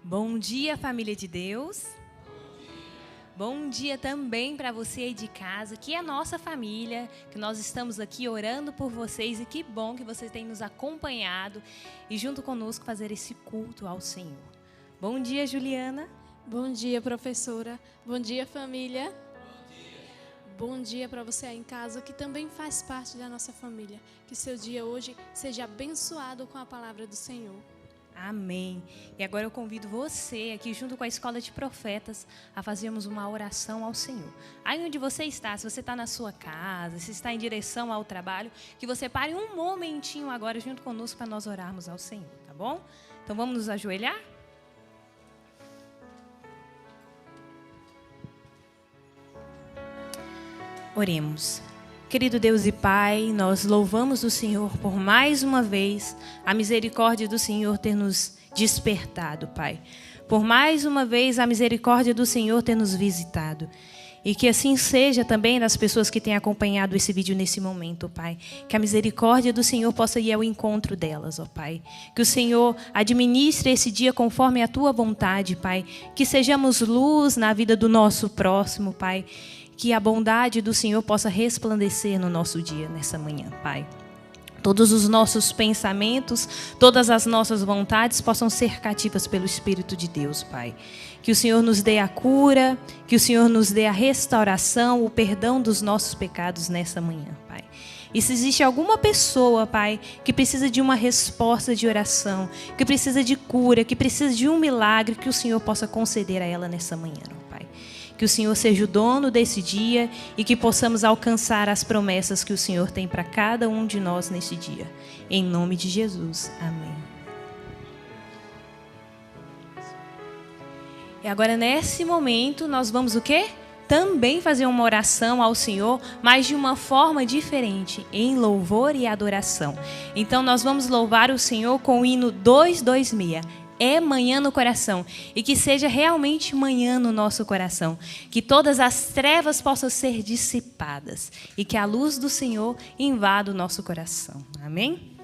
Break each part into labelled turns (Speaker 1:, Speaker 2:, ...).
Speaker 1: Bom dia, família de Deus. Bom dia também para você aí de casa, que é a nossa família, que nós estamos aqui orando por vocês e que bom que vocês têm nos acompanhado e junto conosco fazer esse culto ao Senhor. Bom dia, Juliana.
Speaker 2: Bom dia, professora. Bom dia, família. Bom dia para você aí em casa, que também faz parte da nossa família. Que seu dia hoje seja abençoado com a palavra do Senhor.
Speaker 1: Amém. E agora eu convido você aqui junto com a Escola de Profetas a fazermos uma oração ao Senhor. Aí onde você está, se você está na sua casa, se está em direção ao trabalho, que você pare um momentinho agora junto conosco para nós orarmos ao Senhor, tá bom? Então vamos nos ajoelhar? Oremos. Querido Deus e Pai, nós louvamos o Senhor por mais uma vez a misericórdia do Senhor ter nos despertado, Pai. Por mais uma vez a misericórdia do Senhor ter nos visitado. E que assim seja também das pessoas que têm acompanhado esse vídeo nesse momento, Pai. Que a misericórdia do Senhor possa ir ao encontro delas, ó Pai. Que o Senhor administre esse dia conforme a Tua vontade, Pai. Que sejamos luz na vida do nosso próximo, Pai. Que a bondade do Senhor possa resplandecer no nosso dia, nessa manhã, Pai. Todos os nossos pensamentos, todas as nossas vontades possam ser cativas pelo Espírito de Deus, Pai. Que o Senhor nos dê a cura, que o Senhor nos dê a restauração, o perdão dos nossos pecados nessa manhã, Pai. E se existe alguma pessoa, Pai, que precisa de uma resposta de oração, que precisa de cura, que precisa de um milagre, que o Senhor possa conceder a ela nessa manhã, Pai. Que o Senhor seja o dono desse dia e que possamos alcançar as promessas que o Senhor tem para cada um de nós neste dia. Em nome de Jesus. Amém. E agora, nesse momento, nós vamos o quê? Também fazer uma oração ao Senhor, mas de uma forma diferente, em louvor e adoração. Então, nós vamos louvar o Senhor com o hino 226. É manhã no coração, e que seja realmente manhã no nosso coração, que todas as trevas possam ser dissipadas e que a luz do Senhor invada o nosso coração. Amém?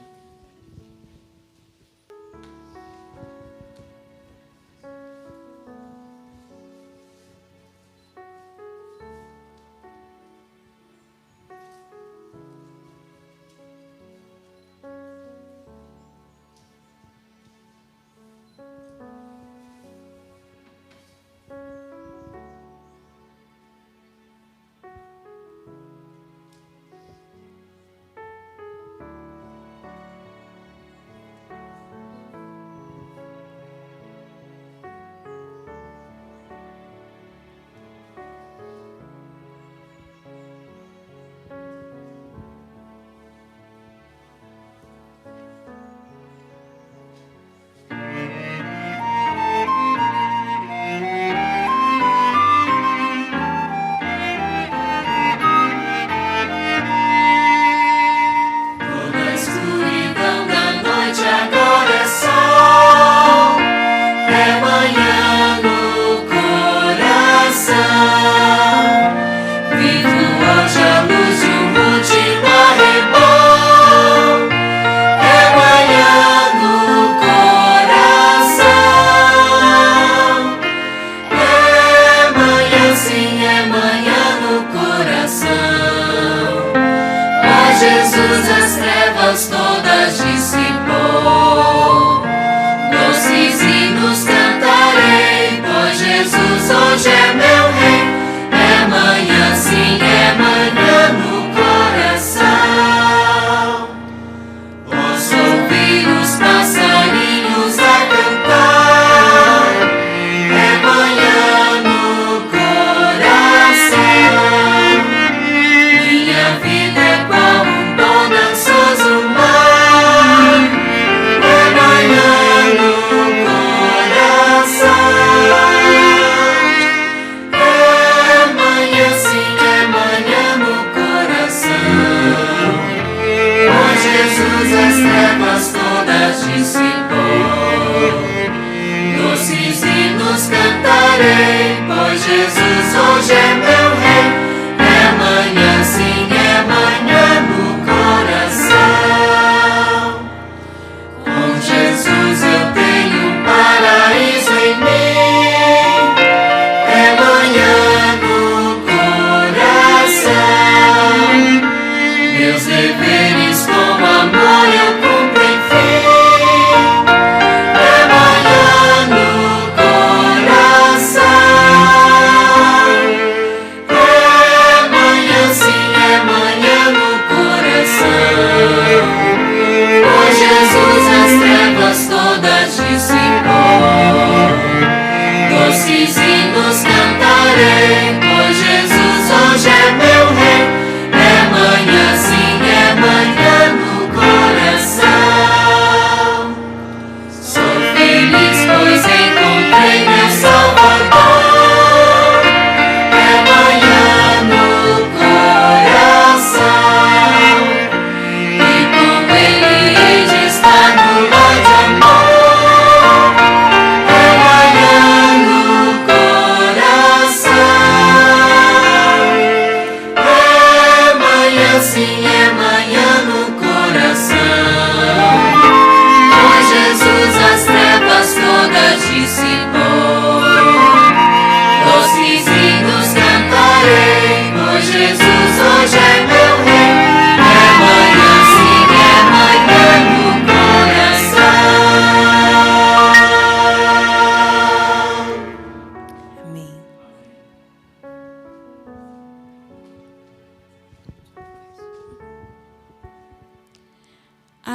Speaker 3: Jesus eu tenho um paraíso em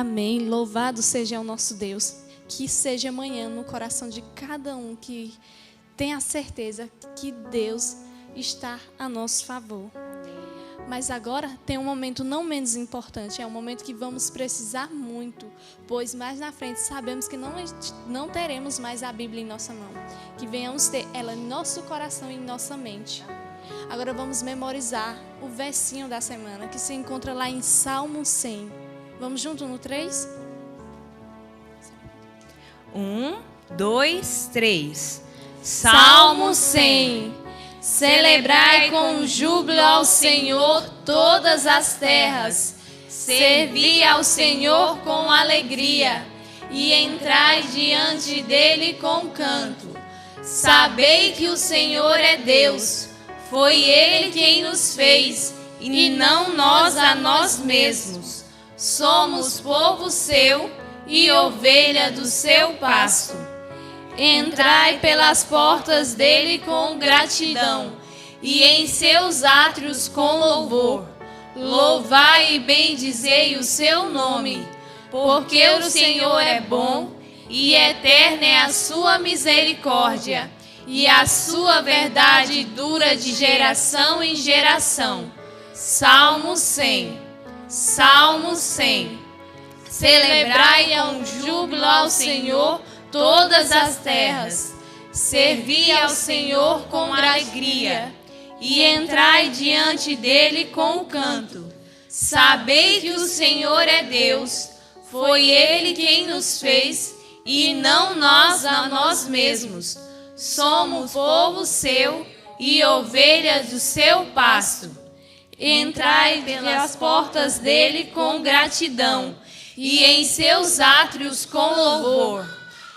Speaker 2: Amém. Louvado seja o nosso Deus. Que seja amanhã no coração de cada um que tenha a certeza que Deus está a nosso favor. Mas agora tem um momento não menos importante. É um momento que vamos precisar muito, pois mais na frente sabemos que não teremos mais a Bíblia em nossa mão. Que venhamos ter ela em nosso coração e em nossa mente. Agora vamos memorizar o versinho da semana, que se encontra lá em Salmo 100. Vamos junto no 3?
Speaker 1: 1, 2, 3.
Speaker 2: Salmo 100. Celebrai com júbilo ao Senhor todas as terras. Servi ao Senhor com alegria e entrai diante dele com canto. Sabei que o Senhor é Deus. Foi Ele quem nos fez e não nós a nós mesmos. Somos povo seu e ovelha do seu pasto. Entrai pelas portas dele com gratidão e em seus átrios com louvor. Louvai e bendizei o seu nome, porque o Senhor é bom e eterna é a sua misericórdia, e a sua verdade dura de geração em geração. Salmo 100. Salmo 100. Celebrai com júbilo ao Senhor todas as terras. Servi ao Senhor com alegria e entrai diante dele com canto. Sabei que o Senhor é Deus. Foi Ele quem nos fez e não nós a nós mesmos. Somos povo seu e ovelha do seu pasto. Entrai pelas portas dele com gratidão e em seus átrios com louvor.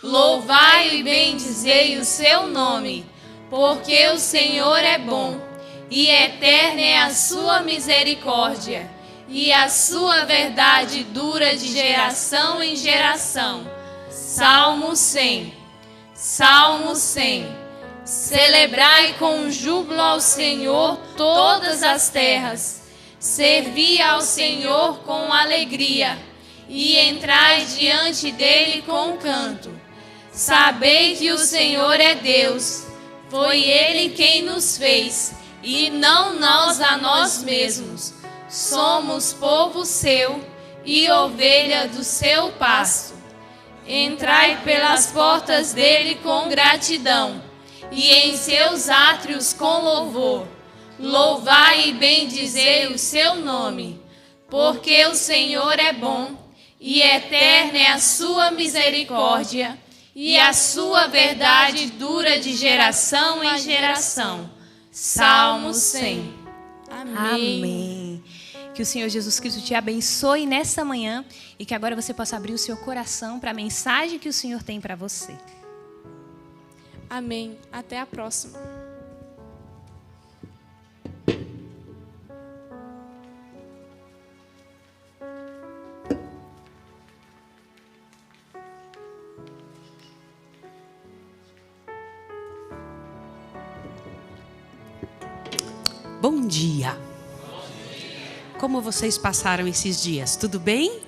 Speaker 2: Louvai e bendizei o seu nome, porque o Senhor é bom e eterna é a sua misericórdia, e a sua verdade dura de geração em geração. Salmo 100. Salmo 100. Celebrai com júbilo ao Senhor todas as terras. Servi ao Senhor com alegria e entrai diante dele com canto. Sabei que o Senhor é Deus. Foi Ele quem nos fez e não nós a nós mesmos. Somos povo seu e ovelha do seu pasto. Entrai pelas portas dele com gratidão e em seus átrios com louvor. Louvai e bendizei o seu nome, porque o Senhor é bom e eterna é a sua misericórdia, e a sua verdade dura de geração em geração. Salmo 100. Amém.
Speaker 1: Amém. Que o Senhor Jesus Cristo te abençoe nessa manhã e que agora você possa abrir o seu coração para a mensagem que o Senhor tem para você.
Speaker 2: Amém. Até a próxima.
Speaker 3: Bom dia. Como vocês passaram esses dias? Tudo bem?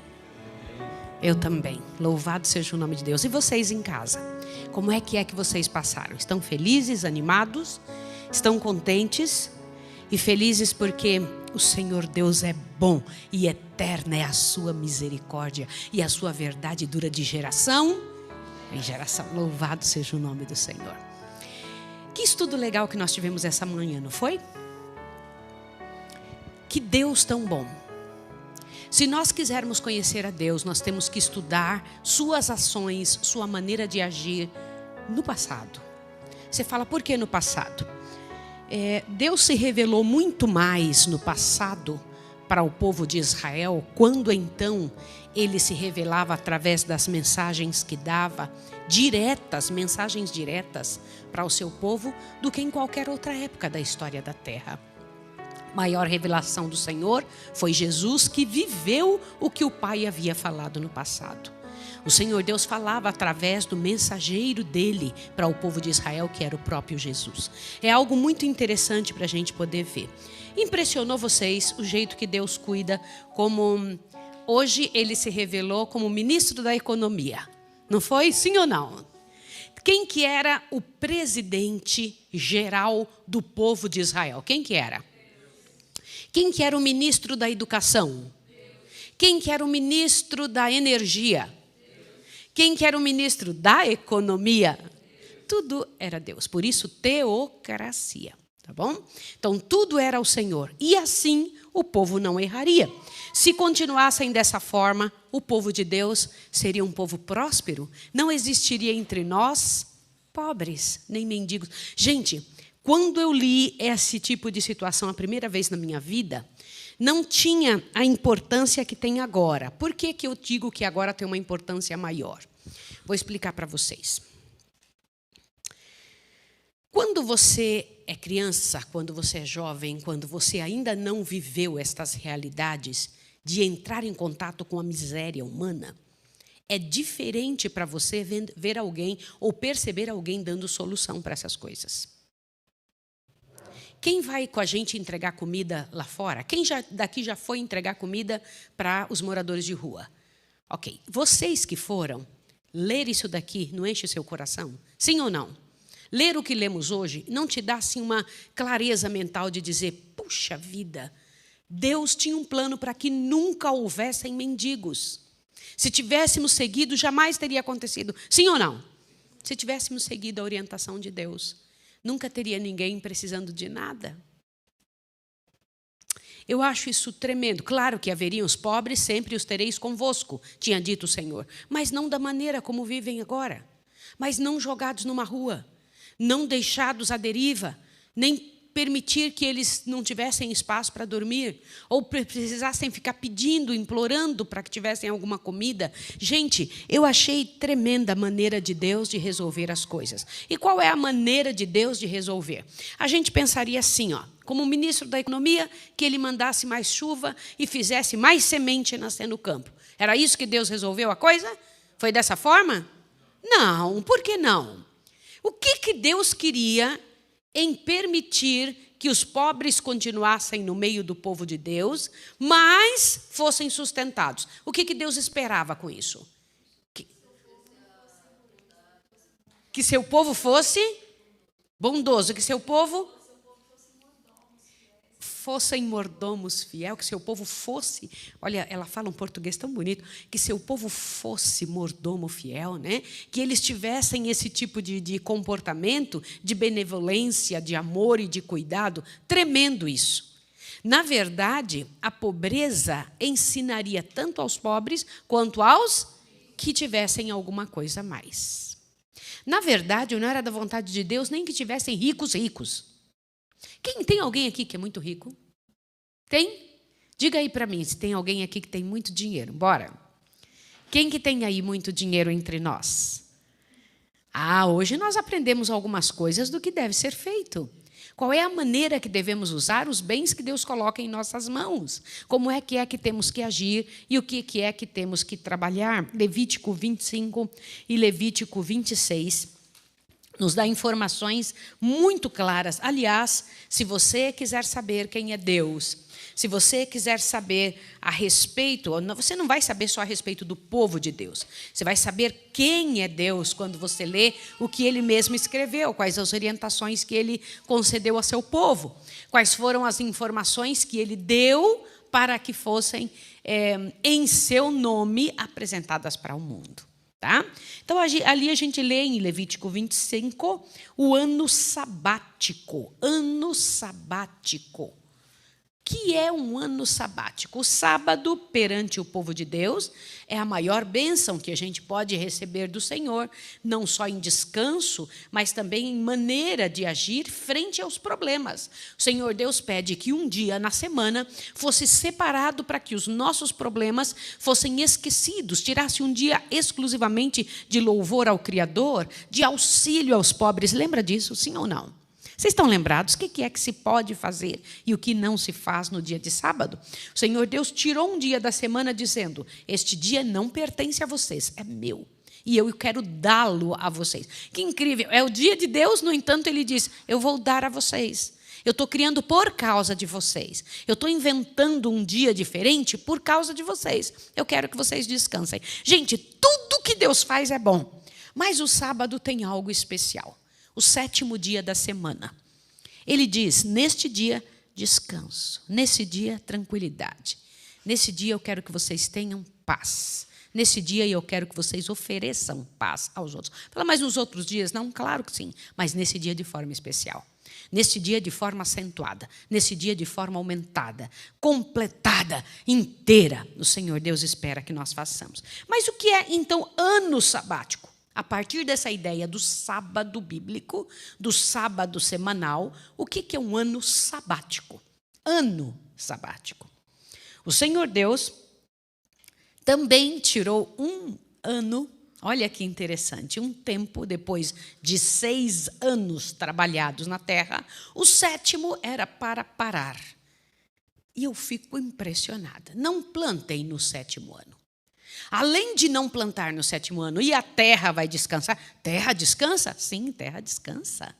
Speaker 3: Eu também. Louvado seja o nome de Deus. E vocês em casa? Como é que vocês passaram? Estão felizes, animados? Estão contentes? E felizes porque o Senhor Deus é bom e eterna é a sua misericórdia e a sua verdade dura de geração em geração. Louvado seja o nome do Senhor. Que estudo legal que nós tivemos essa manhã, não foi? Que Deus tão bom. Se nós quisermos conhecer a Deus, nós temos que estudar suas ações, sua maneira de agir no passado. Você fala, por que no passado? Deus se revelou muito mais no passado para o povo de Israel, quando então ele se revelava através das mensagens que dava, mensagens diretas para o seu povo, do que em qualquer outra época da história da terra. Maior revelação do Senhor foi Jesus, que viveu o que o Pai havia falado no passado. O Senhor Deus falava através do mensageiro dele para o povo de Israel, que era o próprio Jesus. É algo muito interessante para a gente poder ver. Impressionou vocês o jeito que Deus cuida, como Hoje ele se revelou como ministro da economia. Não foi? Sim ou não? Quem que era o presidente geral do povo de Israel? Quem que era? Quem que era o ministro da educação? Quem que era o ministro da energia? Quem que era o ministro da economia? Tudo era Deus. Por isso, teocracia. Tá bom? Então, tudo era o Senhor. E assim, o povo não erraria. Se continuassem dessa forma, o povo de Deus seria um povo próspero. Não existiria entre nós pobres, nem mendigos. Gente, quando eu li esse tipo de situação a primeira vez na minha vida, não tinha a importância que tem agora. Por que que eu digo que agora tem uma importância maior? Vou explicar para vocês. Quando você é criança, quando você é jovem, quando você ainda não viveu estas realidades de entrar em contato com a miséria humana, é diferente para você ver alguém ou perceber alguém dando solução para essas coisas. Quem vai com a gente entregar comida lá fora? Quem daqui já foi entregar comida para os moradores de rua? Ok, vocês que foram, ler isso daqui não enche o seu coração? Sim ou não? Ler o que lemos hoje não te dá assim uma clareza mental de dizer, puxa vida, Deus tinha um plano para que nunca houvessem mendigos. Se tivéssemos seguido, jamais teria acontecido. Sim ou não? Se tivéssemos seguido a orientação de Deus, nunca teria ninguém precisando de nada. Eu acho isso tremendo. Claro que haveriam os pobres, sempre os tereis convosco, tinha dito o Senhor. Mas não da maneira como vivem agora. Mas não jogados numa rua. Não deixados à deriva, nem permitir que eles não tivessem espaço para dormir, ou precisassem ficar pedindo, implorando para que tivessem alguma comida. Gente, eu achei tremenda a maneira de Deus de resolver as coisas. E qual é a maneira de Deus de resolver? A gente pensaria assim, ó, como ministro da economia, que ele mandasse mais chuva e fizesse mais semente nascer no campo. Era isso que Deus resolveu a coisa? Foi dessa forma? Não, por que não? O que Deus queria em permitir que os pobres continuassem no meio do povo de Deus, mas fossem sustentados? O que Deus esperava com isso? Que seu povo fosse bondoso, que seu povo fossem mordomos fiel, que seu povo fosse, olha, ela fala um português tão bonito, que seu povo fosse mordomo fiel, né? Que eles tivessem esse tipo de comportamento, de benevolência, de amor e de cuidado. Tremendo isso. Na verdade, a pobreza ensinaria tanto aos pobres quanto aos que tivessem alguma coisa a mais. Na verdade, não era da vontade de Deus nem que tivessem ricos. Tem alguém aqui que é muito rico? Tem? Diga aí para mim se tem alguém aqui que tem muito dinheiro. Bora. Quem que tem aí muito dinheiro entre nós? Hoje nós aprendemos algumas coisas do que deve ser feito. Qual é a maneira que devemos usar os bens que Deus coloca em nossas mãos? Como é que temos que agir e o que é que temos que trabalhar? Levítico 25 e Levítico 26 nos dá informações muito claras. Aliás, se você quiser saber quem é Deus, se você quiser saber a respeito, você não vai saber só a respeito do povo de Deus. Você vai saber quem é Deus quando você lê o que Ele mesmo escreveu, quais as orientações que Ele concedeu ao seu povo, quais foram as informações que Ele deu para que fossem, em seu nome, apresentadas para o mundo. Tá? Então, ali a gente lê em Levítico 25 o ano sabático. Ano sabático. Que é um ano sabático? O sábado, perante o povo de Deus, é a maior bênção que a gente pode receber do Senhor, não só em descanso, mas também em maneira de agir frente aos problemas. O Senhor Deus pede que um dia na semana fosse separado para que os nossos problemas fossem esquecidos, tirasse um dia exclusivamente de louvor ao Criador, de auxílio aos pobres. Lembra disso, sim ou não? Vocês estão lembrados o que é que se pode fazer e o que não se faz no dia de sábado? O Senhor Deus tirou um dia da semana dizendo, este dia não pertence a vocês, é meu. E eu quero dá-lo a vocês. Que incrível, é o dia de Deus, no entanto, Ele diz, eu vou dar a vocês. Eu estou criando por causa de vocês. Eu estou inventando um dia diferente por causa de vocês. Eu quero que vocês descansem. Gente, tudo que Deus faz é bom. Mas o sábado tem algo especial. O 7º dia da semana. Ele diz, neste dia, descanso. Nesse dia, tranquilidade. Nesse dia, eu quero que vocês tenham paz. Nesse dia, eu quero que vocês ofereçam paz aos outros. Fala, mas nos outros dias? Não, claro que sim. Mas nesse dia, de forma especial. Neste dia, de forma acentuada. Nesse dia, de forma aumentada. Completada, inteira. O Senhor Deus espera que nós façamos. Mas o que é, então, ano sabático? A partir dessa ideia do sábado bíblico, do sábado semanal, o que é um ano sabático? Ano sabático. O Senhor Deus também tirou um ano, olha que interessante, um tempo depois de 6 anos trabalhados na terra, o 7º era para parar. E eu fico impressionada. Não plantem no 7º ano. Além de não plantar no 7º ano, e a terra vai descansar. Terra descansa? Sim, terra descansa.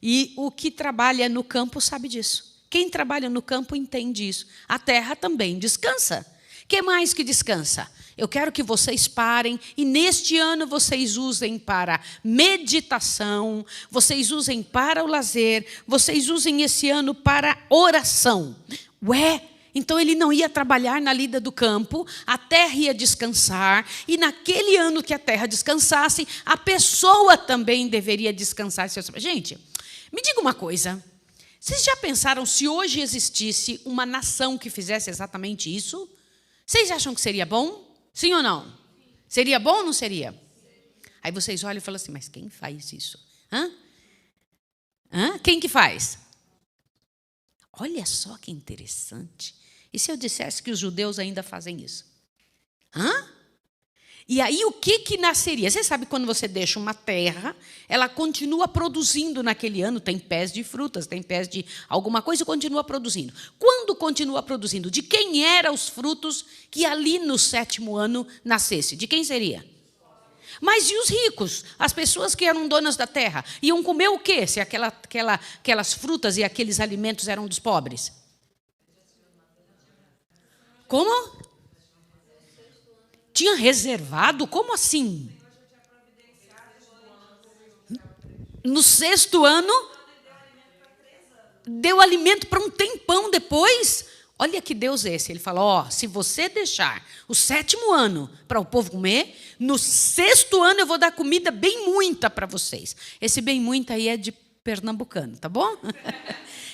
Speaker 3: E o que trabalha no campo sabe disso. Quem trabalha no campo entende isso. A terra também descansa. O que mais que descansa? Eu quero que vocês parem e neste ano vocês usem para meditação, vocês usem para o lazer, vocês usem esse ano para oração. Ué, então ele não ia trabalhar na lida do campo, a terra ia descansar, e naquele ano que a terra descansasse, a pessoa também deveria descansar. Gente, me diga uma coisa. Vocês já pensaram se hoje existisse uma nação que fizesse exatamente isso? Vocês acham que seria bom? Sim ou não? Seria bom ou não seria? Aí vocês olham e falam assim, mas quem faz isso? Quem que faz? Olha só que interessante. E se eu dissesse que os judeus ainda fazem isso? E aí o que nasceria? Você sabe quando você deixa uma terra, ela continua produzindo naquele ano, tem pés de frutas, tem pés de alguma coisa e continua produzindo. Quando continua produzindo? De quem eram os frutos que ali no 7º ano nascesse? De quem seria? Mas e os ricos? As pessoas que eram donas da terra, iam comer o quê? Se aquelas frutas e aqueles alimentos eram dos pobres? Como? Tinha reservado? Como assim? No 6º ano, deu alimento para um tempão depois. Olha que Deus é esse. Ele fala, se você deixar o 7º ano para o povo comer, no 6º ano eu vou dar comida bem muita para vocês. Esse bem muita aí é de pernambucano, tá bom?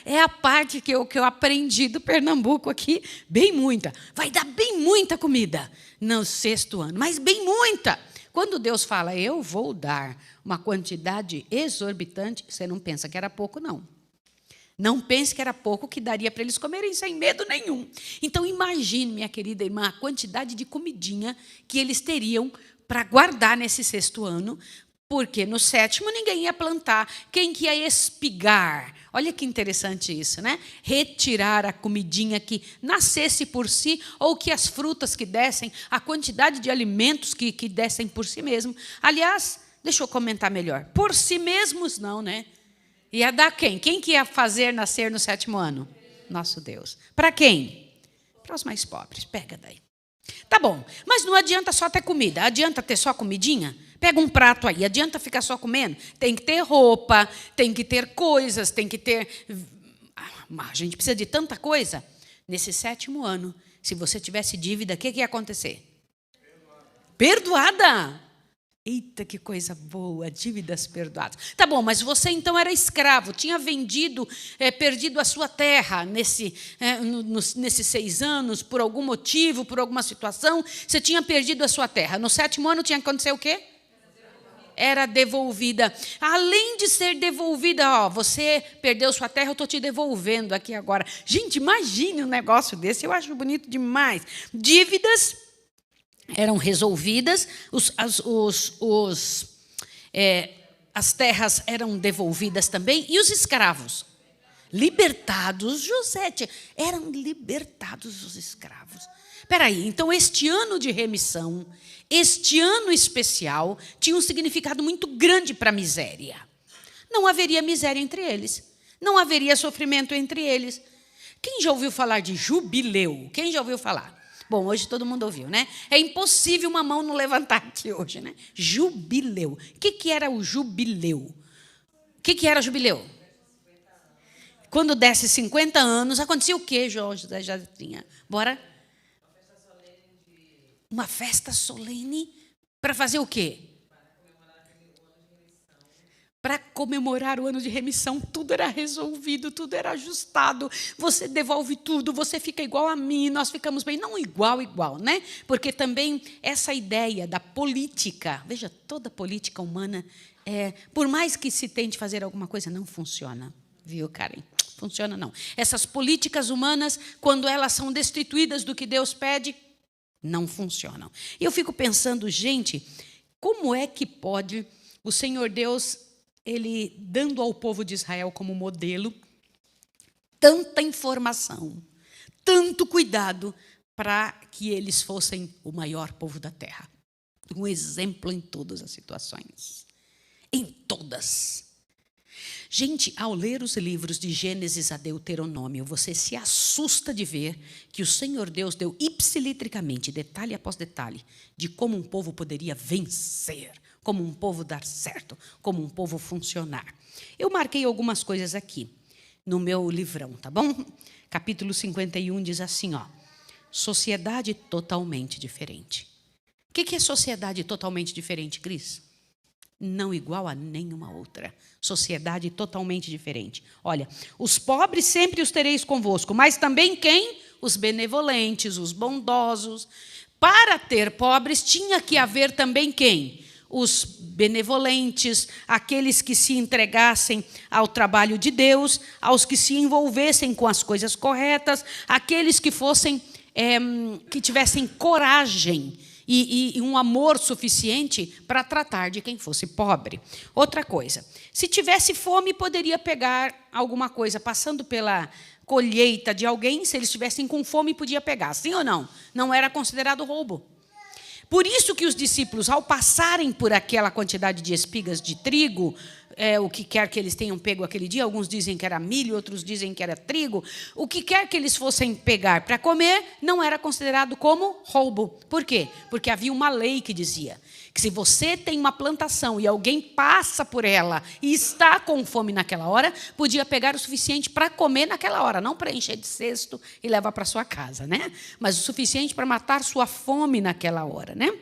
Speaker 3: É a parte que eu aprendi do Pernambuco aqui, bem muita. Vai dar bem muita comida no 6º ano, mas bem muita. Quando Deus fala, eu vou dar uma quantidade exorbitante, você não pensa que era pouco, não. Não pense que era pouco que daria para eles comerem sem medo nenhum. Então, imagine, minha querida irmã, a quantidade de comidinha que eles teriam para guardar nesse 6º ano, porque no 7º ninguém ia plantar. Quem que ia espigar? Olha que interessante isso, né? Retirar a comidinha que nascesse por si, ou que as frutas que dessem, a quantidade de alimentos que dessem por si mesmo. Aliás, deixa eu comentar melhor. Por si mesmos não, né? Ia dar quem? Quem que ia fazer nascer no 7º ano? Nosso Deus. Para quem? Para os mais pobres. Pega daí. Tá bom, mas não adianta só ter comida. Adianta ter só comidinha? Pega um prato aí, adianta ficar só comendo? Tem que ter roupa, tem que ter coisas, tem que ter... A gente precisa de tanta coisa. Nesse 7º ano, se você tivesse dívida, o que ia acontecer? Perdoada! Eita, que coisa boa, dívidas perdoadas. Tá bom, mas você então era escravo, tinha vendido, perdido a sua terra nesses 6 anos, por algum motivo, por alguma situação, você tinha perdido a sua terra. No 7º ano tinha que acontecer o quê? Era devolvida. Além de ser devolvida, você perdeu sua terra, eu estou te devolvendo aqui agora. Gente, imagine um negócio desse, eu acho bonito demais. Dívidas eram resolvidas, as terras eram devolvidas também, e os escravos libertados. José, eram libertados os escravos. Espera aí, então este ano de remissão, este ano especial, tinha um significado muito grande para a miséria. Não haveria miséria entre eles. não haveria sofrimento entre eles. Quem já ouviu falar de jubileu? Quem já ouviu falar? Bom, hoje todo mundo ouviu, né? É impossível uma mão não levantar aqui hoje, né? Jubileu. O que era o jubileu? O que era jubileu? Quando desse 50 anos, acontecia o quê, Jorge? Já tinha. Bora? Uma festa solene para fazer o quê? Para comemorar o ano de remissão. Tudo era resolvido, tudo era ajustado. Você devolve tudo, você fica igual a mim, nós ficamos bem. Não igual, né? Porque também essa ideia da política, veja, toda política humana, por mais que se tente fazer alguma coisa, não funciona. Viu, Karen? Funciona não. Essas políticas humanas, quando elas são destituídas do que Deus pede, não funcionam. E eu fico pensando, gente, como é que pode o Senhor Deus, Ele dando ao povo de Israel como modelo, tanta informação, tanto cuidado, para que eles fossem o maior povo da terra. Um exemplo em todas as situações. Em todas. Gente, ao ler os livros de Gênesis a Deuteronômio, você se assusta de ver que o Senhor Deus deu ipsilitricamente, detalhe após detalhe, de como um povo poderia vencer, como um povo dar certo, como um povo funcionar. Eu marquei algumas coisas aqui no meu livrão, tá bom? Capítulo 51 diz assim, ó, sociedade totalmente diferente. O que é sociedade totalmente diferente, Cris? Não igual a nenhuma outra. Sociedade totalmente diferente. Olha, os pobres sempre os tereis convosco, mas também quem? Os benevolentes, os bondosos. Para ter pobres, tinha que haver também quem? Os benevolentes, aqueles que se entregassem ao trabalho de Deus, aos que se envolvessem com as coisas corretas, aqueles que fossem, que tivessem coragem e um amor suficiente para tratar de quem fosse pobre. Outra coisa, se tivesse fome, poderia pegar alguma coisa, passando pela colheita de alguém, se eles estivessem com fome, podia pegar. Sim ou não? Não era considerado roubo. Por isso que os discípulos, ao passarem por aquela quantidade de espigas de trigo, o que quer que eles tenham pego aquele dia, alguns dizem que era milho, outros dizem que era trigo, o que quer que eles fossem pegar para comer, não era considerado como roubo. Por quê? Porque havia uma lei que dizia que se você tem uma plantação e alguém passa por ela e está com fome naquela hora, podia pegar o suficiente para comer naquela hora, não para encher de cesto e levar para sua casa, né? Mas o suficiente para matar sua fome naquela hora, né?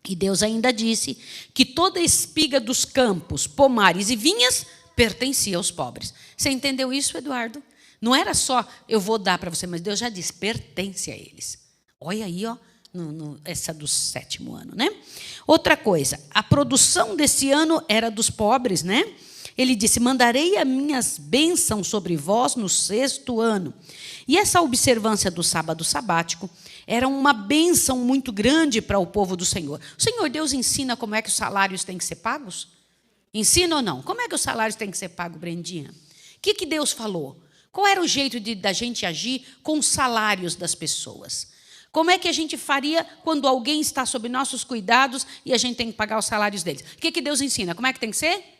Speaker 3: E Deus ainda disse que toda espiga dos campos, pomares e vinhas pertencia aos pobres. Você entendeu isso, Eduardo? Não era só eu vou dar para você, mas Deus já disse, pertence a eles. Olha aí, ó, essa do 7º ano, né? Outra coisa, a produção desse ano era dos pobres, né? Ele disse, mandarei as minhas bênçãos sobre vós no 6º ano. E essa observância do sábado sabático era uma bênção muito grande para o povo do Senhor. O Senhor Deus ensina como é que os salários têm que ser pagos? Ensina ou não? Como é que os salários têm que ser pagos, Brendinha? O que Deus falou? Qual era o jeito da gente agir com os salários das pessoas? Como é que a gente faria quando alguém está sob nossos cuidados e a gente tem que pagar os salários deles? O que Deus ensina? Como é que tem que ser?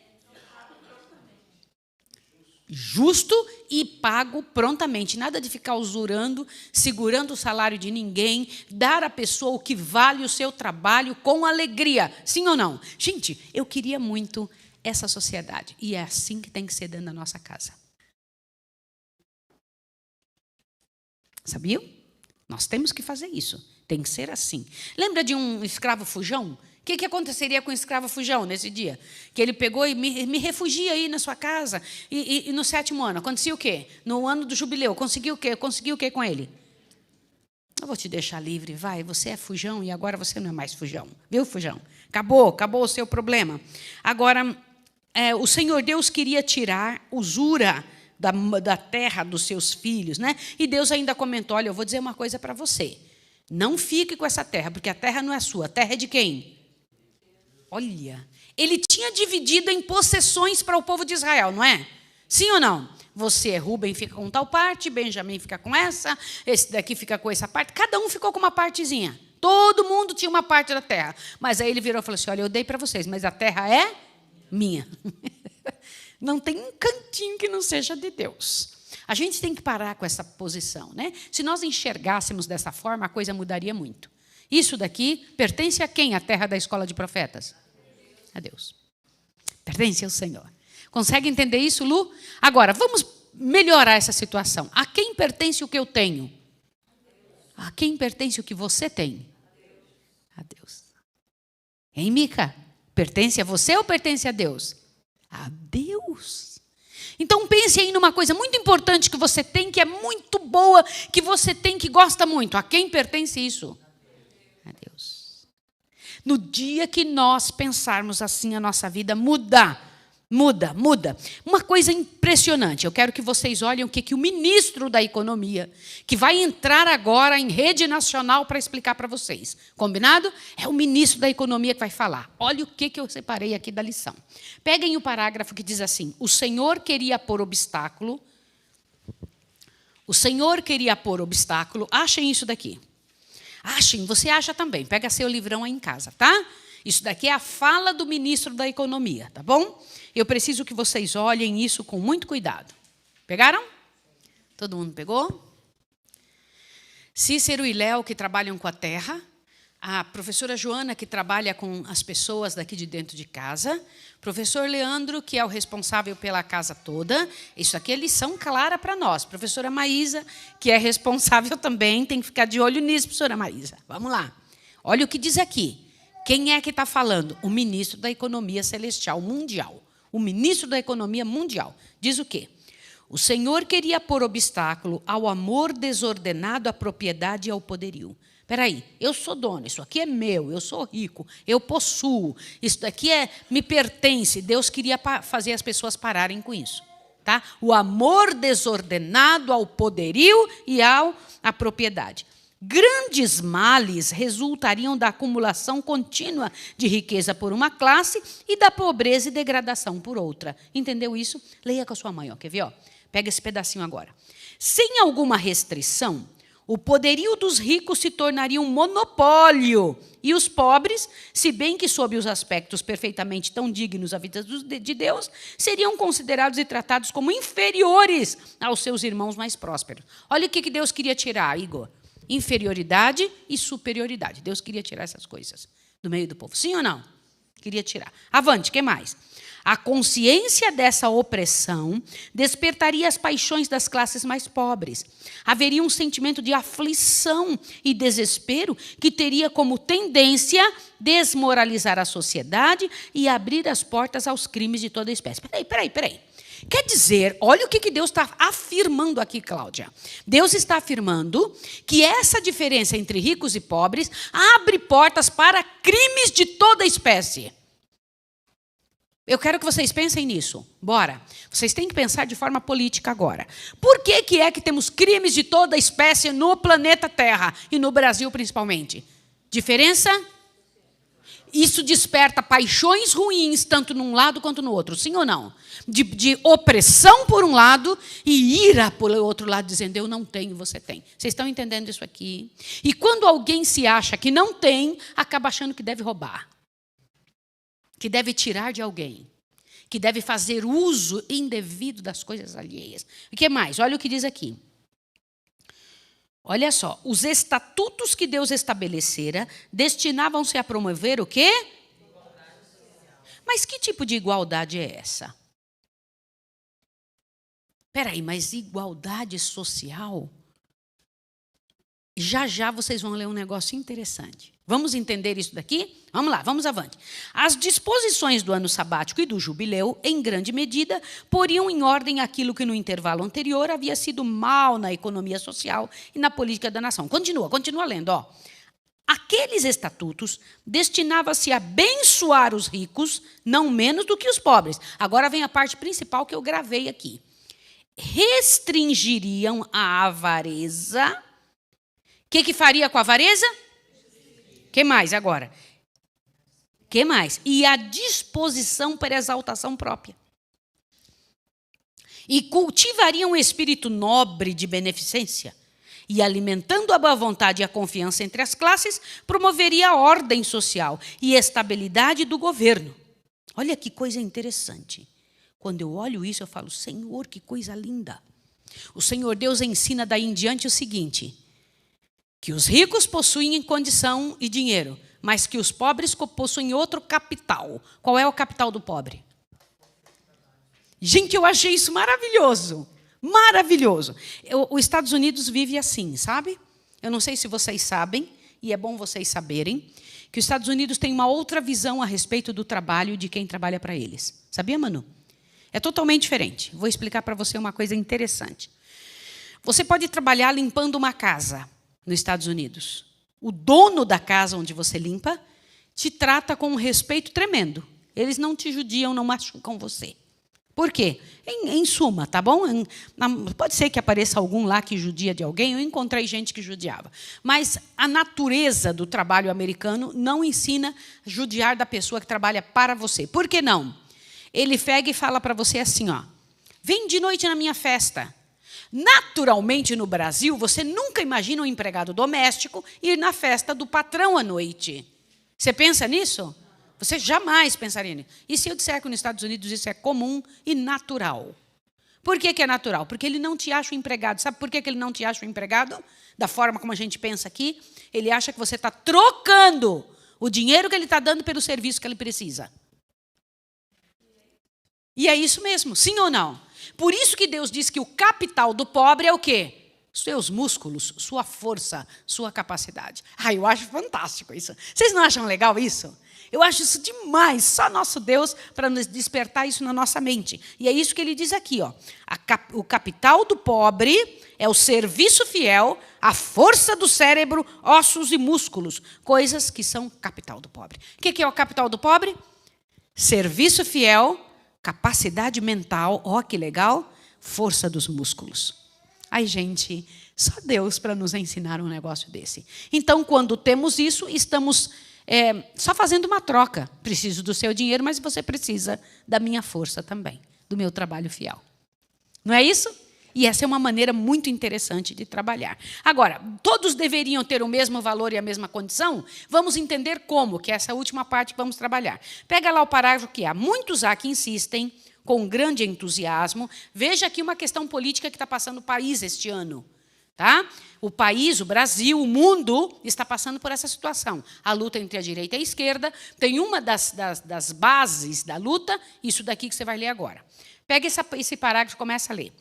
Speaker 3: Justo e pago prontamente. Nada de ficar usurando, segurando o salário de ninguém, dar à pessoa o que vale o seu trabalho com alegria. Sim ou não? Gente, eu queria muito essa sociedade. E é assim que tem que ser dentro da nossa casa. Sabiam? Nós temos que fazer isso. Tem que ser assim. Lembra de um escravo fujão? O que aconteceria com o escravo fujão nesse dia? Que ele pegou e me refugia aí na sua casa. E no 7º ano, acontecia o quê? No ano do jubileu, conseguiu o quê? Conseguiu o quê com ele? Eu vou te deixar livre, vai. Você é fujão e agora você não é mais fujão. Viu, fujão? Acabou o seu problema. Agora, o Senhor Deus queria tirar usura da terra dos seus filhos, né? E Deus ainda comentou, olha, eu vou dizer uma coisa para você. Não fique com essa terra, porque a terra não é sua. A terra é de quem? Olha, ele tinha dividido em possessões para o povo de Israel, não é? Sim ou não? Você, Rubem, fica com tal parte, Benjamim fica com essa, esse daqui fica com essa parte. Cada um ficou com uma partezinha. Todo mundo tinha uma parte da terra. Mas aí ele virou e falou assim, olha, eu dei para vocês, mas a terra é minha. Não tem um cantinho que não seja de Deus. A gente tem que parar com essa posição, né? Se nós enxergássemos dessa forma, a coisa mudaria muito. Isso daqui pertence a quem? A terra da escola de profetas? A Deus. Pertence ao Senhor. Consegue entender isso, Lu? Agora, vamos melhorar essa situação. A quem pertence o que eu tenho? A quem pertence o que você tem? A Deus. Hein, Mica? Pertence a você ou pertence a Deus? A Deus. Então pense aí numa coisa muito importante que você tem, que é muito boa, que você tem, que gosta muito. A quem pertence isso? A Deus. No dia que nós pensarmos assim, a nossa vida muda. Uma coisa impressionante. Eu quero que vocês olhem o que o ministro da Economia, que vai entrar agora em rede nacional para explicar para vocês. Combinado? É o ministro da Economia que vai falar. Olha o que eu separei aqui da lição. Peguem o parágrafo que diz assim: o Senhor queria pôr obstáculo. O Senhor queria pôr obstáculo. Achem isso daqui. Achem, você acha também. Pega seu livrão aí em casa, tá? Isso daqui é a fala do ministro da Economia, tá bom? Eu preciso que vocês olhem isso com muito cuidado. Pegaram? Todo mundo pegou? Cícero e Léo, que trabalham com a terra. A professora Joana, que trabalha com as pessoas daqui de dentro de casa. Professor Leandro, que é o responsável pela casa toda. Isso aqui é lição clara para nós. Professora Maísa, que é responsável também. Tem que ficar de olho nisso, professora Maísa. Vamos lá. Olha o que diz aqui. Quem é que está falando? O ministro da Economia Celestial Mundial. O ministro da Economia Mundial. Diz o quê? O Senhor queria pôr obstáculo ao amor desordenado, à propriedade e ao poderio. Espera aí, eu sou dono, isso aqui é meu, eu sou rico, eu possuo, isso daqui me pertence. Deus queria fazer as pessoas pararem com isso. Tá? O amor desordenado ao poderio e à propriedade. Grandes males resultariam da acumulação contínua de riqueza por uma classe e da pobreza e degradação por outra. Entendeu isso? Leia com a sua mãe, ó. Quer ver? Ó? Pega esse pedacinho agora. Sem alguma restrição, o poderio dos ricos se tornaria um monopólio e os pobres, se bem que sob os aspectos perfeitamente tão dignos à vida de Deus, seriam considerados e tratados como inferiores aos seus irmãos mais prósperos. Olha o que Deus queria tirar, Igor. Inferioridade e superioridade. Deus queria tirar essas coisas do meio do povo. Sim ou não? Queria tirar. Avante, o que mais? A consciência dessa opressão despertaria as paixões das classes mais pobres. Haveria um sentimento de aflição e desespero que teria como tendência desmoralizar a sociedade e abrir as portas aos crimes de toda espécie. Peraí. Quer dizer, olha o que Deus está afirmando aqui, Cláudia. Deus está afirmando que essa diferença entre ricos e pobres abre portas para crimes de toda espécie. Eu quero que vocês pensem nisso. Bora. Vocês têm que pensar de forma política agora. Por que que temos crimes de toda espécie no planeta Terra e no Brasil principalmente? Diferença? Isso desperta paixões ruins, tanto num lado quanto no outro, sim ou não? De opressão por um lado e ira por outro lado, dizendo, eu não tenho, você tem. Vocês estão entendendo isso aqui? E quando alguém se acha que não tem, acaba achando que deve roubar, que deve tirar de alguém, que deve fazer uso indevido das coisas alheias. O que mais? Olha o que diz aqui. Olha só, os estatutos que Deus estabelecera destinavam-se a promover o quê? Mas que tipo de igualdade é essa? Espera aí, mas igualdade social? Já vocês vão ler um negócio interessante. Vamos entender isso daqui? Vamos lá, vamos avante. As disposições do ano sabático e do jubileu, em grande medida, poriam em ordem aquilo que no intervalo anterior havia sido mal na economia social e na política da nação. Continua lendo, ó. Aqueles estatutos destinavam-se a abençoar os ricos, não menos do que os pobres. Agora vem a parte principal que eu gravei aqui. Restringiriam a avareza. O que faria com a avareza? Que mais agora? Que mais? E a disposição para a exaltação própria. E cultivariam um espírito nobre de beneficência. E alimentando a boa vontade e a confiança entre as classes, promoveria a ordem social e a estabilidade do governo. Olha que coisa interessante. Quando eu olho isso, eu falo, Senhor, que coisa linda. O Senhor Deus ensina daí em diante o seguinte, que os ricos possuem condição e dinheiro, mas que os pobres possuem outro capital. Qual é o capital do pobre? Gente, eu achei isso maravilhoso. Maravilhoso. Os Estados Unidos vive assim, sabe? Eu não sei se vocês sabem, e é bom vocês saberem, que os Estados Unidos têm uma outra visão a respeito do trabalho de quem trabalha para eles. Sabia, Manu? É totalmente diferente. Vou explicar para você uma coisa interessante. Você pode trabalhar limpando uma casa nos Estados Unidos. O dono da casa onde você limpa te trata com um respeito tremendo. Eles não te judiam, não machucam você. Por quê? Em suma, tá bom? Pode ser que apareça algum lá que judia de alguém, eu encontrei gente que judiava. Mas a natureza do trabalho americano não ensina a judiar da pessoa que trabalha para você. Por que não? Ele pega e fala para você assim, ó, vem de noite na minha festa. Naturalmente, no Brasil, você nunca imagina um empregado doméstico ir na festa do patrão à noite. Você pensa nisso? Você jamais pensaria nisso. E se eu disser que nos Estados Unidos isso é comum e natural? Por que é natural? Porque ele não te acha um empregado. Sabe por que ele não te acha um empregado? Da forma como a gente pensa aqui, ele acha que você está trocando o dinheiro que ele está dando pelo serviço que ele precisa. E é isso mesmo, sim ou não? Por isso que Deus diz que o capital do pobre é o quê? Seus músculos, sua força, sua capacidade. Eu acho fantástico isso. Vocês não acham legal isso? Eu acho isso demais, só nosso Deus para nos despertar isso na nossa mente. E é isso que ele diz aqui, ó. O capital do pobre é o serviço fiel, a força do cérebro, ossos e músculos, coisas que são capital do pobre. O que é o capital do pobre? Serviço fiel, capacidade mental, ó que legal, força dos músculos. Ai, gente, só Deus para nos ensinar um negócio desse. Então, quando temos isso, estamos só fazendo uma troca. Preciso do seu dinheiro, mas você precisa da minha força também, do meu trabalho fiel. Não é isso? E essa é uma maneira muito interessante de trabalhar. Agora, todos deveriam ter o mesmo valor e a mesma condição? Vamos entender como, que é essa última parte que vamos trabalhar. Pega lá o parágrafo que há. Muitos há que insistem, com grande entusiasmo. Veja aqui uma questão política que está passando o país este ano. Tá? O país, o Brasil, o mundo está passando por essa situação. A luta entre a direita e a esquerda tem uma das bases da luta, isso daqui que você vai ler agora. Pega esse parágrafo e começa a ler.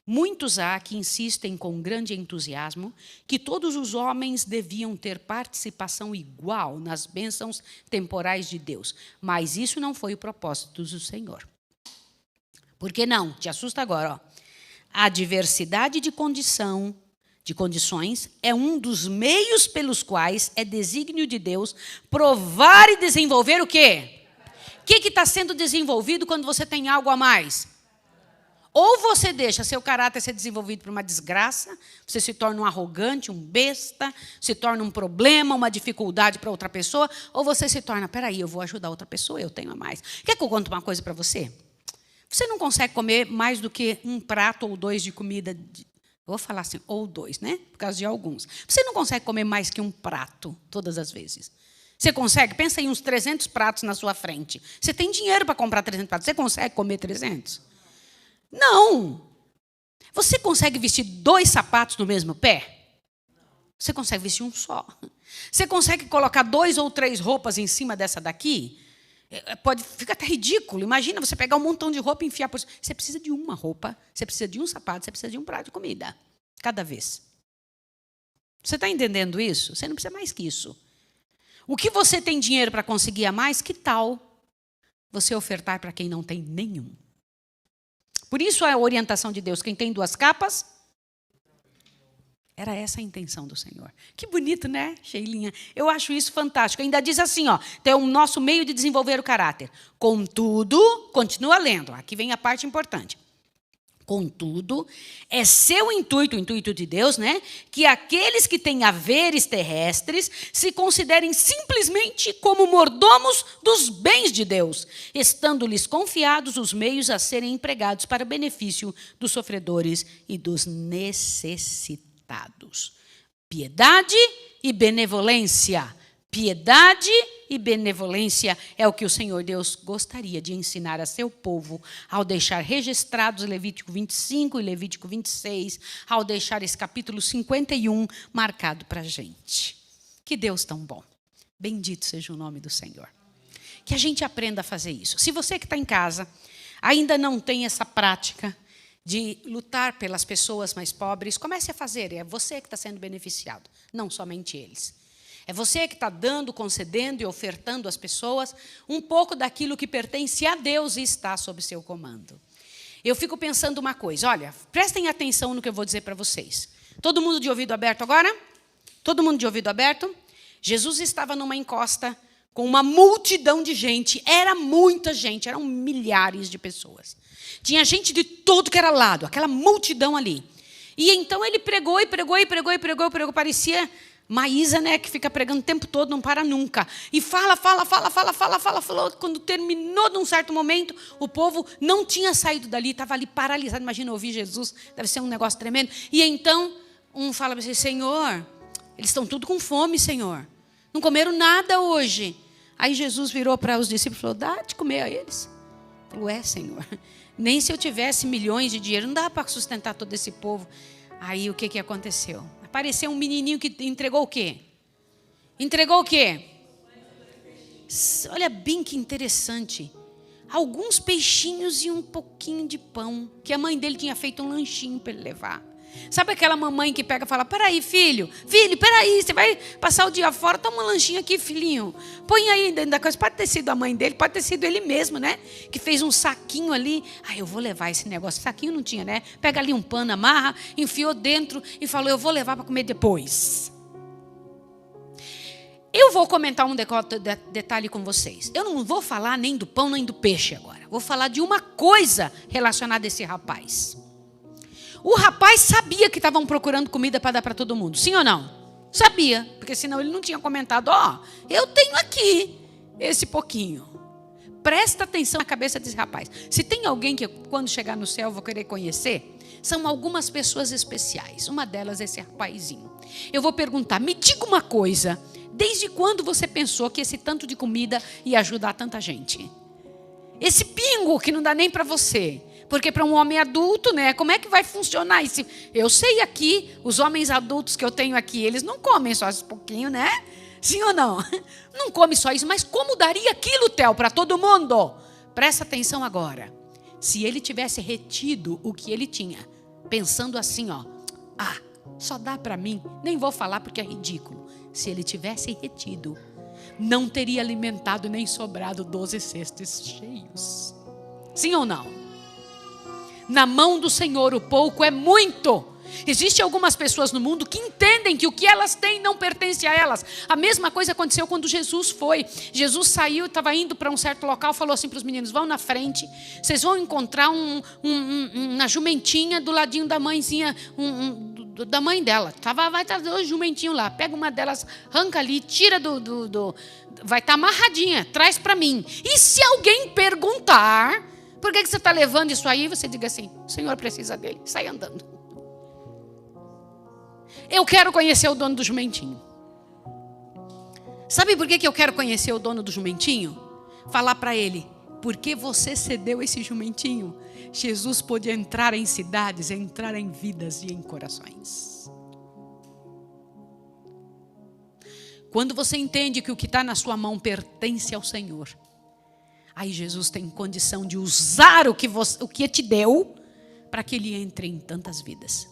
Speaker 3: Muitos há que insistem com grande entusiasmo que todos os homens deviam ter participação igual nas bênçãos temporais de Deus. Mas isso não foi o propósito do Senhor. Por que não? Te assusta agora. Ó. A diversidade de condições é um dos meios pelos quais é desígnio de Deus provar e desenvolver o quê? O que está sendo desenvolvido quando você tem algo a mais? Ou você deixa seu caráter ser desenvolvido por uma desgraça, você se torna um arrogante, um besta, se torna um problema, uma dificuldade para outra pessoa, ou você se torna, peraí, eu vou ajudar outra pessoa, eu tenho a mais. Quer que eu conte uma coisa para você? Você não consegue comer mais do que um prato ou dois de comida, vou falar assim, ou dois, né? Por causa de alguns. Você não consegue comer mais que um prato todas as vezes. Você consegue? Pensa em uns 300 pratos na sua frente. Você tem dinheiro para comprar 300 pratos. Você consegue comer 300? Não. Você consegue vestir 2 sapatos no mesmo pé? Você consegue vestir um só. Você consegue colocar 2 ou 3 roupas em cima dessa daqui? Fica até ridículo. Imagina você pegar um montão de roupa e enfiar por... Você precisa de uma roupa, você precisa de um sapato, você precisa de um prato de comida. Cada vez. Você está entendendo isso? Você não precisa mais que isso. O que você tem dinheiro para conseguir a mais, que tal você ofertar para quem não tem nenhum? Por isso a orientação de Deus, quem tem 2 capas, era essa a intenção do Senhor. Que bonito, né, Sheilinha? Eu acho isso fantástico. Ainda diz assim, ó, tem o nosso meio de desenvolver o caráter. Contudo, continua lendo, aqui vem a parte importante. Contudo, é seu intuito, o intuito de Deus, né, que aqueles que têm haveres terrestres se considerem simplesmente como mordomos dos bens de Deus, estando-lhes confiados os meios a serem empregados para o benefício dos sofredores e dos necessitados. Piedade e benevolência. Piedade e benevolência é o que o Senhor Deus gostaria de ensinar a seu povo ao deixar registrados Levítico 25 e Levítico 26, ao deixar esse capítulo 51 marcado para a gente. Que Deus tão bom. Bendito seja o nome do Senhor. Que a gente aprenda a fazer isso. Se você que está em casa ainda não tem essa prática de lutar pelas pessoas mais pobres, comece a fazer. É você que está sendo beneficiado, não somente eles. É você que está dando, concedendo e ofertando às pessoas um pouco daquilo que pertence a Deus e está sob seu comando. Eu fico pensando uma coisa, olha, prestem atenção no que eu vou dizer para vocês. Todo mundo de ouvido aberto agora? Todo mundo de ouvido aberto? Jesus estava numa encosta com uma multidão de gente, era muita gente, eram milhares de pessoas. Tinha gente de todo que era lado, aquela multidão ali. E então ele pregou, parecia Maísa, né, que fica pregando o tempo todo, não para nunca. E falou. Quando terminou de um certo momento, o povo não tinha saído dali, estava ali paralisado. Imagina ouvir Jesus, deve ser um negócio tremendo. E então, um fala para você, Senhor, eles estão tudo com fome, Senhor. Não comeram nada hoje. Aí Jesus virou para os discípulos e falou, dá de comer a eles. Falou, Senhor, nem se eu tivesse milhões de dinheiro, não dá para sustentar todo esse povo. Aí o que aconteceu? Apareceu um menininho que entregou o quê? Entregou o quê? Olha bem que interessante. Alguns peixinhos e um pouquinho de pão, que a mãe dele tinha feito um lanchinho para ele levar. Sabe aquela mamãe que pega e fala, peraí, filho, peraí, você vai passar o dia fora, toma um lanchinho aqui, filhinho. Põe aí dentro da coisa. Pode ter sido a mãe dele, pode ter sido ele mesmo, né? Que fez um saquinho ali. Eu vou levar esse negócio. Saquinho não tinha, né? Pega ali um pano, amarra, enfiou dentro e falou, eu vou levar para comer depois. Eu vou comentar um detalhe com vocês. Eu não vou falar nem do pão, nem do peixe agora. Vou falar de uma coisa relacionada a esse rapaz. O rapaz sabia que estavam procurando comida para dar para todo mundo. Sim ou não? Sabia. Porque senão ele não tinha comentado. Eu tenho aqui esse pouquinho. Presta atenção na cabeça desse rapaz. Se tem alguém que quando chegar no céu eu vou querer conhecer, são algumas pessoas especiais. Uma delas é esse rapazinho. Eu vou perguntar, me diga uma coisa. Desde quando você pensou que esse tanto de comida ia ajudar tanta gente? Esse pingo que não dá nem para você. Porque para um homem adulto, né? Como é que vai funcionar isso? Eu sei aqui, os homens adultos que eu tenho aqui, eles não comem só esse pouquinho, né? Sim ou não? Não come só isso, mas como daria aquilo, Theo, para todo mundo? Presta atenção agora. Se ele tivesse retido o que ele tinha, pensando assim, só dá para mim, nem vou falar porque é ridículo. Se ele tivesse retido, não teria alimentado nem sobrado 12 cestos cheios. Sim ou não? Na mão do Senhor o pouco é muito. Existem algumas pessoas no mundo que entendem que o que elas têm não pertence a elas. A mesma coisa aconteceu quando Jesus foi. Jesus saiu, estava indo para um certo local, falou assim para os meninos, vão na frente, vocês vão encontrar uma jumentinha do ladinho da mãezinha, da mãe dela. Vai estar 2 jumentinhos lá, pega uma delas, arranca ali, tira vai estar amarradinha, traz para mim. E se alguém perguntar, por que você está levando isso aí? Você diga assim, o Senhor precisa dele, sai andando. Eu quero conhecer o dono do jumentinho. Sabe por que eu quero conhecer o dono do jumentinho? Falar para ele, porque você cedeu esse jumentinho, Jesus pôde entrar em cidades, entrar em vidas e em corações. Quando você entende que o que está na sua mão pertence ao Senhor, aí Jesus tem condição de usar o que te deu para que ele entre em tantas vidas.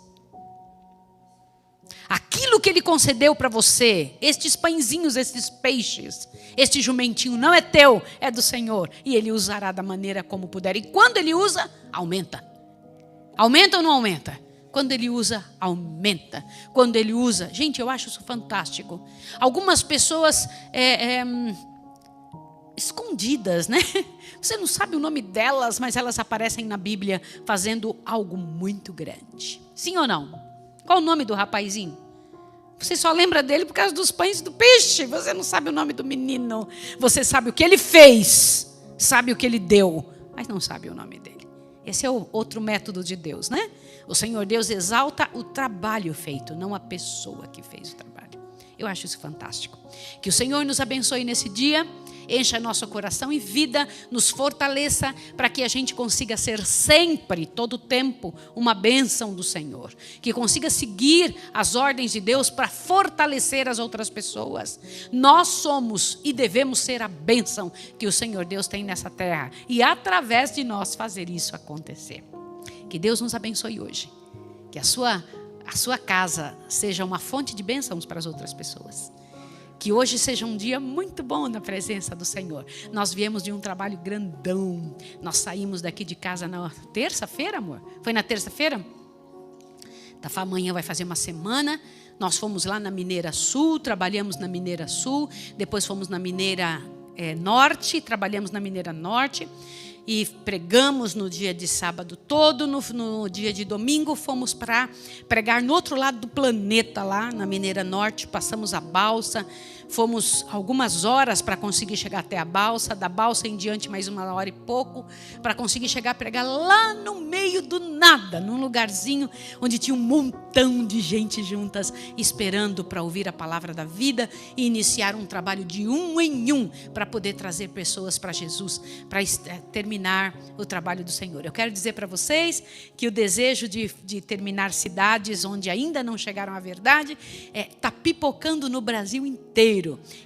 Speaker 3: Aquilo que ele concedeu para você, estes pãezinhos, estes peixes, este jumentinho não é teu, é do Senhor. E ele usará da maneira como puder. E quando ele usa, aumenta. Aumenta ou não aumenta? Quando ele usa, aumenta. Quando ele usa, gente, eu acho isso fantástico. Algumas pessoas escondidas, né? Você não sabe o nome delas, mas elas aparecem na Bíblia fazendo algo muito grande. Sim ou não? Qual o nome do rapazinho? Você só lembra dele por causa dos pães e do peixe. Você não sabe o nome do menino. Você sabe o que ele fez, sabe o que ele deu, mas não sabe o nome dele. Esse é o outro método de Deus, né? O Senhor Deus exalta o trabalho feito, não a pessoa que fez o trabalho. Eu acho isso fantástico. Que o Senhor nos abençoe nesse dia, encha nosso coração e vida, nos fortaleça para que a gente consiga ser sempre, todo o tempo, uma bênção do Senhor. Que consiga seguir as ordens de Deus para fortalecer as outras pessoas. Nós somos e devemos ser a bênção que o Senhor Deus tem nessa terra. E através de nós fazer isso acontecer. Que Deus nos abençoe hoje. Que a sua casa seja uma fonte de bênçãos para as outras pessoas. Que hoje seja um dia muito bom na presença do Senhor. Nós viemos de um trabalho grandão. Nós saímos daqui de casa na terça-feira, amor? Foi na terça-feira? Amanhã vai fazer uma semana. Nós fomos lá na Mineira Sul, trabalhamos na Mineira Sul. Depois fomos na Mineira Norte, trabalhamos na Mineira Norte. E pregamos no dia de sábado todo, no dia de domingo fomos para pregar no outro lado do planeta, lá na Mineira Norte, passamos a balsa, fomos algumas horas para conseguir chegar até a balsa, da balsa em diante mais 1 hora e pouco, para conseguir chegar a pregar lá no meio do nada, num lugarzinho onde tinha um montão de gente juntas, esperando para ouvir a palavra da vida e iniciar um trabalho de um em um, para poder trazer pessoas para Jesus, para terminar o trabalho do Senhor. Eu quero dizer para vocês que o desejo de terminar cidades onde ainda não chegaram à verdade está pipocando no Brasil inteiro.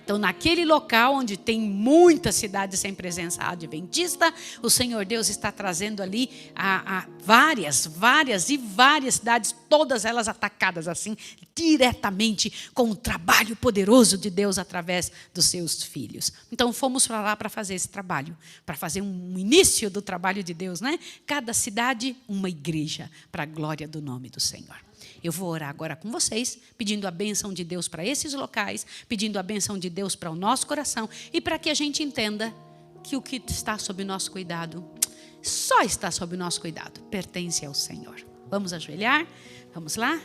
Speaker 3: Então, naquele local onde tem muitas cidades sem presença adventista, o Senhor Deus está trazendo ali várias cidades, todas elas atacadas assim, diretamente com o trabalho poderoso de Deus através dos seus filhos. Então, fomos para lá para fazer esse trabalho, para fazer um início do trabalho de Deus, né? Cada cidade, uma igreja, para a glória do nome do Senhor. Eu vou orar agora com vocês, pedindo a bênção de Deus para esses locais, pedindo a bênção de Deus para o nosso coração e para que a gente entenda que o que está sob nosso cuidado, só está sob o nosso cuidado, pertence ao Senhor. Vamos ajoelhar? Vamos lá?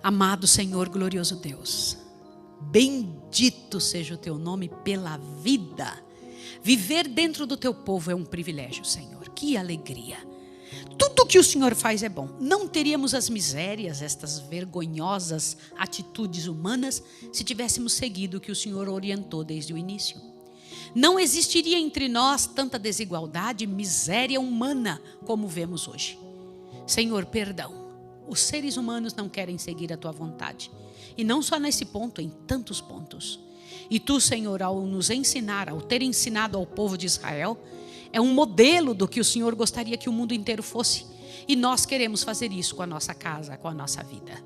Speaker 3: Amado Senhor, glorioso Deus, bendito seja o teu nome pela vida. Viver dentro do teu povo é um privilégio, Senhor. Que alegria. Tudo que o Senhor faz é bom. Não teríamos as misérias, estas vergonhosas atitudes humanas, se tivéssemos seguido o que o Senhor orientou desde o início. Não existiria entre nós tanta desigualdade e miséria humana como vemos hoje. Senhor, perdão. Os seres humanos não querem seguir a tua vontade. E não só nesse ponto, em tantos pontos. E tu, Senhor, ao nos ensinar, ao ter ensinado ao povo de Israel, é um modelo do que o Senhor gostaria que o mundo inteiro fosse. E nós queremos fazer isso com a nossa casa, com a nossa vida.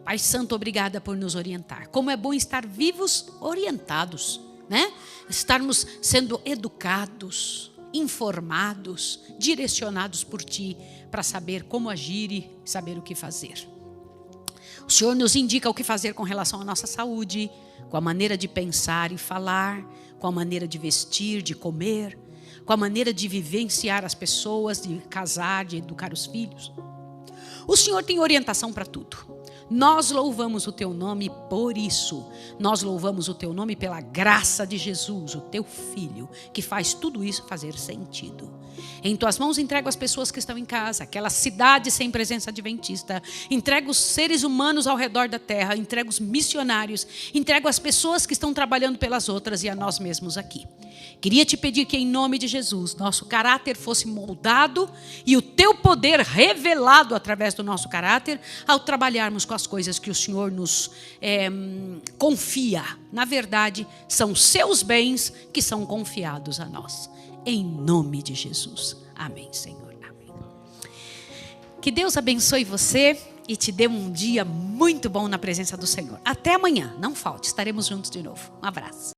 Speaker 3: Pai Santo, obrigada por nos orientar. Como é bom estar vivos, orientados, né? Estarmos sendo educados, informados, direcionados por Ti, para saber como agir e saber o que fazer. O Senhor nos indica o que fazer com relação à nossa saúde, com a maneira de pensar e falar, com a maneira de vestir, de comer, com a maneira de vivenciar as pessoas, de casar, de educar os filhos. O Senhor tem orientação para tudo. Nós louvamos o teu nome por isso. Nós louvamos o teu nome pela graça de Jesus, o teu Filho, que faz tudo isso fazer sentido. Em tuas mãos entrego as pessoas que estão em casa, aquela cidade sem presença adventista. Entrego os seres humanos ao redor da terra, entrego os missionários, entrego as pessoas que estão trabalhando pelas outras e a nós mesmos aqui. Queria te pedir que em nome de Jesus, nosso caráter fosse moldado e o teu poder revelado através do nosso caráter ao trabalharmos com as coisas que o Senhor nos confia. Na verdade, são seus bens que são confiados a nós. Em nome de Jesus. Amém, Senhor. Amém. Que Deus abençoe você e te dê um dia muito bom na presença do Senhor. Até amanhã. Não falte. Estaremos juntos de novo. Um abraço.